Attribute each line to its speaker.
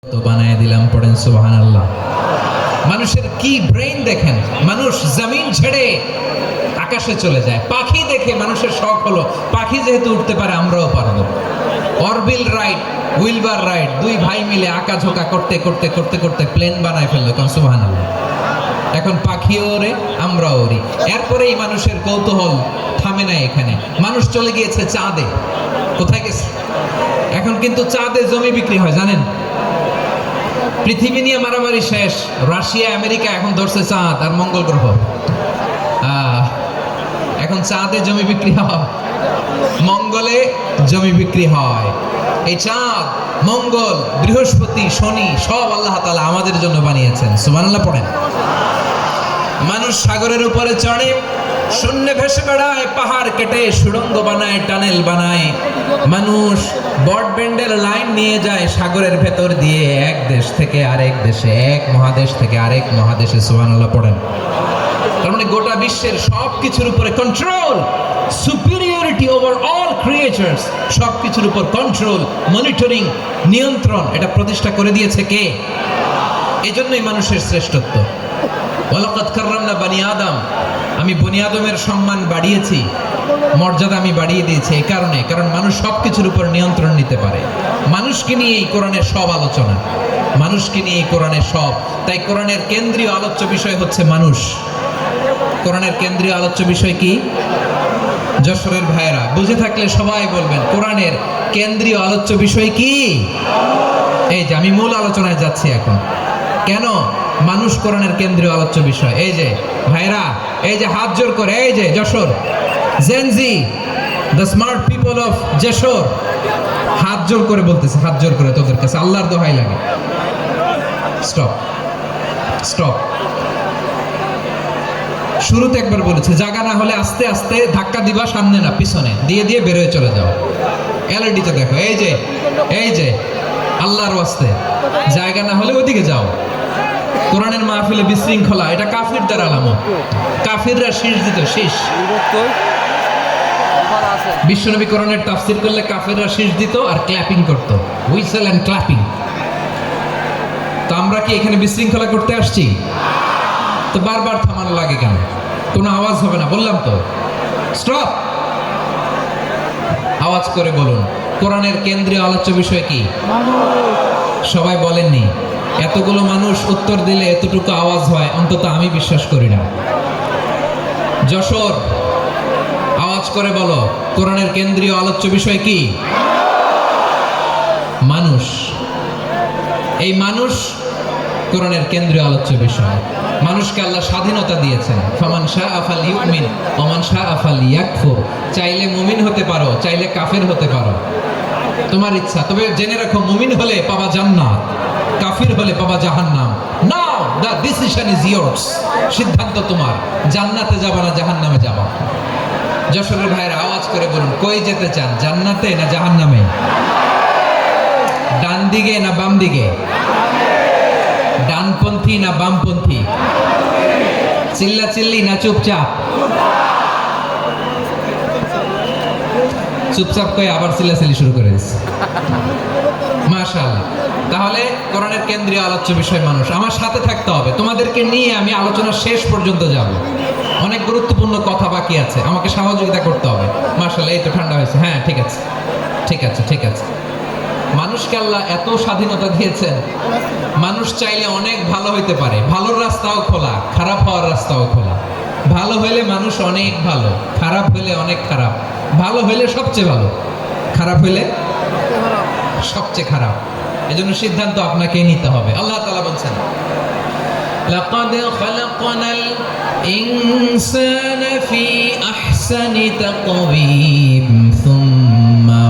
Speaker 1: তো বানায় দিলাম, পড়েন সুবহানাল্লাহ। মানুষের কি ব্রেইন দেখেন, মানুষ জমিন ছেড়ে আকাশে চলে যায়। পাখি দেখে মানুষের শখ হলো পাখি যেহেতু উঠতে পারে আমরাও পারবো। অরবিল রাইট, উইলবার রাইট, দুই ভাই মিলে আঁকাঝোঁকা করতে করতে করতে করতে প্লেন বানায় ফেললো, কারণ সুবহানাল্লাহ। এখন পাখিও ওরে, আমরাও ওরি। এরপরেই মানুষের কৌতূহল থামে না এখানে, মানুষ চলে গিয়েছে চাঁদে। কোথায় গেছে? এখন কিন্তু চাঁদে জমি বিক্রি হয় জানেন। পৃথিবী নিয়ে মারামারি শেষ, রাশিয়া আমেরিকা এখন ধরছে চাঁদ আর মঙ্গল গ্রহ। এখন চাঁদে জমি বিক্রি হয়, মঙ্গলে জমি বিক্রি হয়। এই চাঁদ, মঙ্গল, বৃহস্পতি, শনি সব আল্লাহ তাআলা আমাদের জন্য বানিয়েছেন। সুবহানাল্লাহ পড়েন। মানুষ সাগরের উপরে চড়ে, শূন্যে ভেসে বেড়ায়, পাহাড় কেটে সুড়ঙ্গ বানায়, টানেল বানায়। মানুষ ব্রডব্যান্ডের লাইন নিয়ে যায় সাগরের ভেতর দিয়ে, এক দেশ থেকে আরেক দেশে, এক মহাদেশ থেকে আরেক মহাদেশে। সুবহানাল্লাহ পড়েন। তার মানে গোটা বিশ্বের সব কিছুর উপরে control, superiority over all creatures, সব কিছুর উপর কন্ট্রোল, মনিটরিং, নিয়ন্ত্রণ, এটা প্রতিষ্ঠা করে দিয়েছে কে? এজন্যই মানুষের শ্রেষ্ঠত্ব। ওয়ালাকাদ কাররামনা বানি আদম, আমি বনি আদমের সম্মান বাড়িয়েছি, মর্যাদা আমি বাড়িয়ে দিয়েছি এই কারণে, কারণ মানুষ সব কিছুর উপর নিয়ন্ত্রণ নিতে পারে। মানুষকে নিয়ে এই কোরআনের সব আলোচনা, মানুষকে নিয়ে এই কোরআনের সব। তাই কোরআনের কেন্দ্রীয় আলোচ্য বিষয় হচ্ছে মানুষ। কোরআনের কেন্দ্রীয় আলোচ্য বিষয় কি? যশোরের ভাইয়েরা বুঝে থাকলে সবাই বলবেন, কোরআনের কেন্দ্রীয় আলোচ্য বিষয় কি? এই যে আমি মূল আলোচনায় যাচ্ছি এখন। কেন মানুষ কোরআনের কেন্দ্রীয় আলোচ্য বিষয়? এই যে ভাইরা, এই যে হাত জোর করে, এই যে Jessore Gen Z, the smart people of Jessore, হাত জোর করে বলতেছে, হাত জোর করে তোদের কাছে আল্লাহর দোহাই লাগে, স্টপ স্টপ। শুরুতে একবার বলেছে জায়গা না হলে আস্তে আস্তে ধাক্কা দিবা, সামনে না পিছনে, দিয়ে দিয়ে বের হয়ে চলে যাও। এলইডিতে দেখো, এই যে এই যে আল্লাহর ওয়াস্তে জায়গা না হলে ওইদিকে যাও। কোরআনের মাহফিলে বিশৃঙ্খলা, এটা কাফিরদের আলামত। কাফিররা শীষ দিত, শীষ। বিশ্বনবী কোরআনের তাফসীর করলে কাফিররা শীষ দিত আর ক্ল্যাপিং করত, হুইসেল এন্ড ক্ল্যাপিং। তো আমরা কি এখানে বিশৃঙ্খলা করতে আসছি? তো বারবার থামানো লাগে কেন? কোনো আওয়াজ হবে না, বললাম তো, স্টপ। আওয়াজ করে বলুন, কোরআনের কেন্দ্রীয় আলোচ্য বিষয় কি? সবাই বলেননি। এতগুলো মানুষ উত্তর দিলে এতটুকু আওয়াজ হয়, অন্তত আমি বিশ্বাস করি না। যশোর, আওয়াজ করে বলো, কোরআনের কেন্দ্রীয় আলোচ্য বিষয় কি? মানুষ। এই মানুষ কোরআনের কেন্দ্রীয় আলোচ্য বিষয়। মানুষকে আল্লাহ স্বাধীনতা দিয়েছেন। ফামান শাআ ফালইউমিন ওয়া মান শাআ ফালইয়াকফুর। চাইলে মুমিন হতে পারো, চাইলে কাফের হতে পারো, তোমার ইচ্ছা। তবে জেনে রাখো, মুমিন হলে পাবা জান্নাত, কাফির হলে পাবা জাহান্নাম। নাও দ্য ডিসিশন ইজ ইয়ার্স, সিদ্ধান্ত তোমার, জান্নাতে যাবা না জাহান্নামে যাবা। যশোরের ভাইয়ের আওয়াজ করে বলুন, কই যেতে চান, জান্নাতে না জাহান্নামে? ডান দিকে না বাম দিকে? ডানপন্থী না বামপন্থী? চিল্লা চিল্লি না চুপচাপ? চুপচাপ কয়ে আবার চিল্লাচিল্লি শুরু করে দিচ্ছে। মাশাআল্লাহ। তাহলে কোরআনের কেন্দ্রীয় আলোচ্য বিষয় মানুষ। আমার সাথে থাকতে হবে, তোমাদেরকে নিয়ে আমি আলোচনা শেষ পর্যন্ত যাব। অনেক গুরুত্বপূর্ণ কথা বাকি আছে, আমাকে সহযোগিতা করতে হবে। মাশাআল্লাহ, এই তো ঠান্ডা হয়েছে। হ্যাঁ, ঠিক আছে ঠিক আছে ঠিক আছে। মানুষকে আল্লাহ এত স্বাধীনতা দিয়েছেন, মানুষ চাইলে অনেক ভালো হইতে পারে। ভালোর রাস্তাও খোলা, খারাপ হওয়ার রাস্তাও খোলা। ভালো হইলে মানুষ অনেক ভালো, খারাপ হইলে অনেক খারাপ। ভালো হইলে সবচেয়ে ভালো, খারাপ হইলে সবচেয়ে খারাপ। এজন্য সিদ্ধান্ত আপনাকেই নিতে হবে। আল্লাহ তাআলা বলছেন, লাকাদ খালাকনাল ইনসানা ফি আহসানি তাকওয়িম সুম্মা